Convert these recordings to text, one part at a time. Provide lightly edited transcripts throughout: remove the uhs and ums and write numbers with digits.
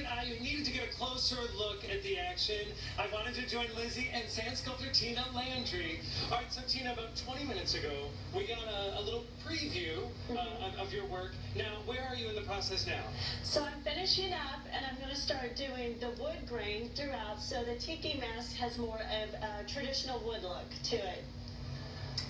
I needed to get a closer look at the action. I wanted to join Lizzie and sand sculptor Tina Landry. All right, so Tina, about 20 minutes ago, we got a little preview of your work. Now, where are you in the process now? So I'm finishing up, and I'm going to start doing the wood grain throughout, so the tiki mask has more of a traditional wood look to it.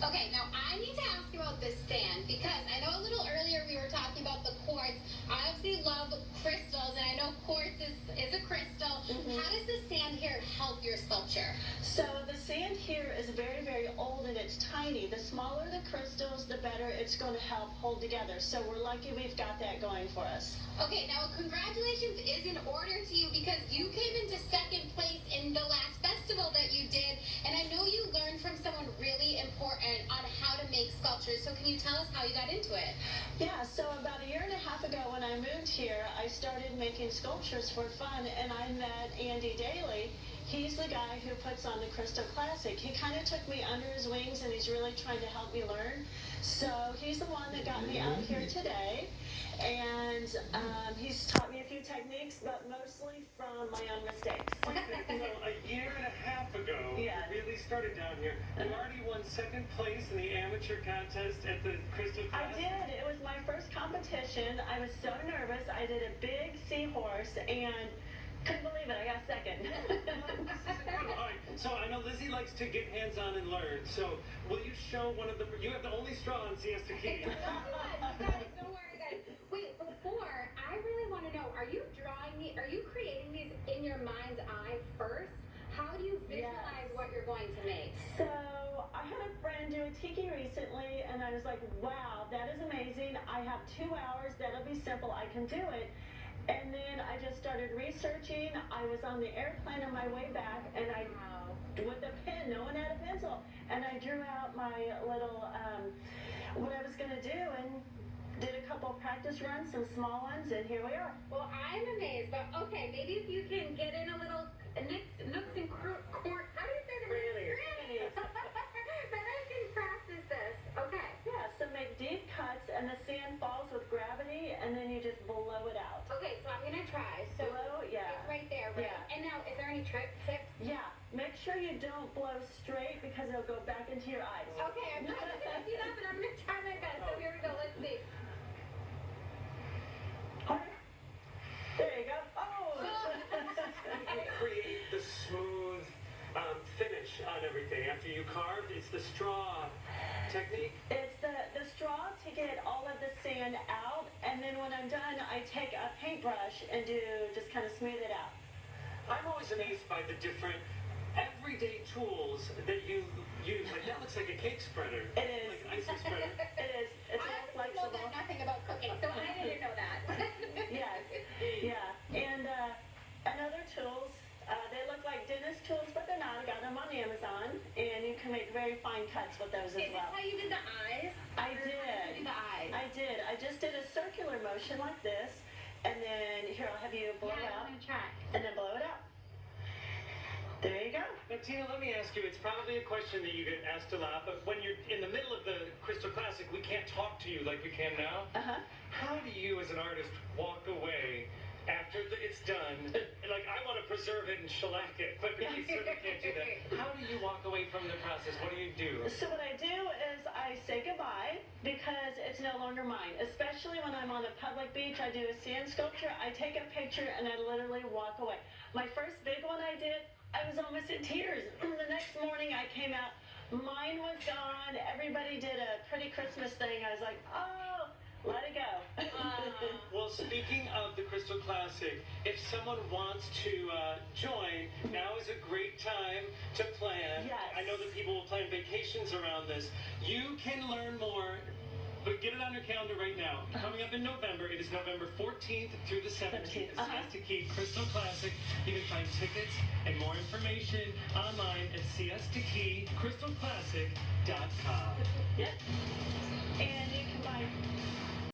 Okay, now I need to ask you about this sand, because I know a little earlier we were talking about the quartz. I obviously love crystals, and I know quartz is a crystal. How does the sand here help your sculpture? So the sand here is very, very old, and it's tiny. The smaller the crystals, the better it's going to help hold together. So we're lucky we've got that going for us. Okay, now congratulations is in order to you, because you came into second place in the last festival that you did, and I know you learned from someone really important on how to make sculptures. So can you tell us how you got into it? Yeah, so about a year and a half ago when I moved here, I started making sculptures for fun, and I met Andy Daly. He's the guy who puts on the Crystal Classic. He kind of took me under his wings, and he's really trying to help me learn. So he's the one that got me out here today. And he's taught me a few techniques, but mostly from my own mistakes. So a year and a half ago, you really started down here. You already won second place in the amateur contest at the Crystal Classic. I did. It was my first competition. I was so nervous. I did a big seahorse and couldn't believe it. I got second. All right. So I know Lizzie likes to get hands-on and learn. So will you show one of the? You have the only straw on Siesta Key. Guys, don't worry, guys. Wait, before, I really want to know, are you creating these in your mind's eye first? How do you visualize what you're going to make? So I had a friend do a tiki recently, and I was like, wow, that is amazing. I have 2 hours. That'll be simple. I can do it. And then I just started researching. I was on the airplane on my way back, and I, with a pen, no one had a pencil, and I drew out my little, what I was going to do, and did a couple of practice runs, some small ones, and here we are. Well, I'm amazed, but okay, maybe if you can get in a little nooks and corners. How do you say the Grannies. Then I can practice this. Okay. Yeah, so make deep cuts, and the sand falls with gravity, and then you just blow it out. Okay, so I'm going to try. So blow, it's right there, right? Yeah. And now, is there any tips? Yeah, make sure you don't blow straight because it'll go back into your eyes. Okay, I'm not going to do that, but I'm going to try my best. So here we go. Let's see. All right. There you go. Oh! Create the smooth finish on everything. After you carve, it's the straw technique. It's the straw to get all of the sand out, and then when I'm done, I take a paintbrush and just kind of smooth it out. I'm always amazed by the different everyday tools that you use. Like that looks like a cake spreader. It is. Like an icing spreader. It is. It's I all know flexible. nothing about cooking, so I didn't know that. Yes. Yeah. And other tools, they look like dentist tools, but they're not. I got them on Amazon, and you can make very fine cuts with those as Is well. this how you did the eyes? I Or how did you did. do the eyes? I did. I just did a circular motion like this, and then here I'll have you blow out, I'm going to try. and then blow it out. There you go. Now, Tina, let me ask you, it's probably a question that you get asked a lot, but when you're in the middle of the Crystal Classic, we can't talk to you like we can now. How do you, as an artist, walk away after it's done? Like, I want to preserve it and shellac it, but we certainly can't do that. How do you walk away from the process? What do you do? So what I do is I say goodbye because it's no longer mine. Especially when I'm on a public beach, I do a sand sculpture, I take a picture, and I literally walk away. My first big one I did, I was almost in tears. The next morning I came out, mine was gone. Everybody did a pretty Christmas thing. I was like, oh, let it go. Well, speaking of the Crystal Classic, if someone wants to join, now is a great time to plan. Yes. I know that people will plan vacations around this. You can learn more, but get it on your calendar right now. Coming up in November, it is November 14th through the 17th. The Siesta Key Crystal Classic. You can find tickets and more information online at siestakeycrystalclassic.com. Yep. And you can buy